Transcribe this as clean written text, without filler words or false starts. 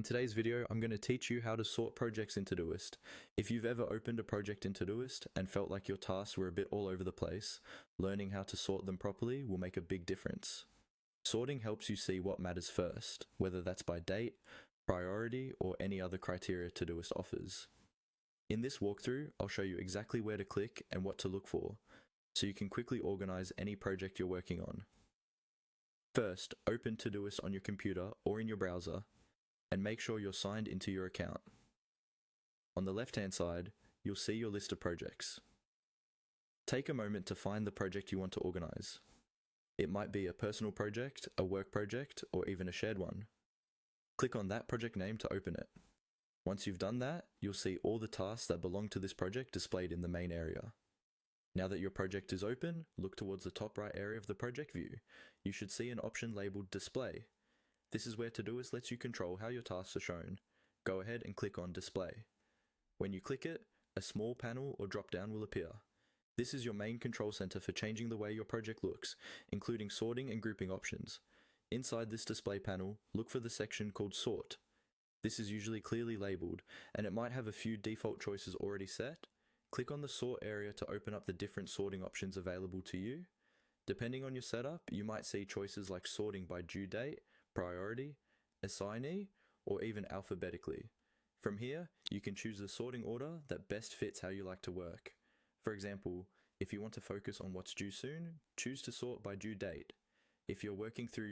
In today's video, I'm going to teach you how to sort projects in Todoist. If you've ever opened a project in Todoist and felt like your tasks were a bit all over the place, learning how to sort them properly will make a big difference. Sorting helps you see what matters first, whether that's by date, priority, or any other criteria Todoist offers. In this walkthrough, I'll show you exactly where to click and what to look for, so you can quickly organize any project you're working on. First, open Todoist on your computer or in your browser, and make sure you're signed into your account. On the left-hand side, you'll see your list of projects. Take a moment to find the project you want to organize. It might be a personal project, a work project, or even a shared one. Click on that project name to open it. Once you've done that, you'll see all the tasks that belong to this project displayed in the main area. Now that your project is open, look towards the top right area of the project view. You should see an option labeled Display. This is where Todoist lets you control how your tasks are shown. Go ahead and click on Display. When you click it, a small panel or drop-down will appear. This is your main control center for changing the way your project looks, including sorting and grouping options. Inside this display panel, look for the section called Sort. This is usually clearly labeled, and it might have a few default choices already set. Click on the Sort area to open up the different sorting options available to you. Depending on your setup, you might see choices like sorting by due date, priority, assignee, or even alphabetically. From here, you can choose the sorting order that best fits how you like to work. For example, if you want to focus on what's due soon, choose to sort by due date. If you're working through your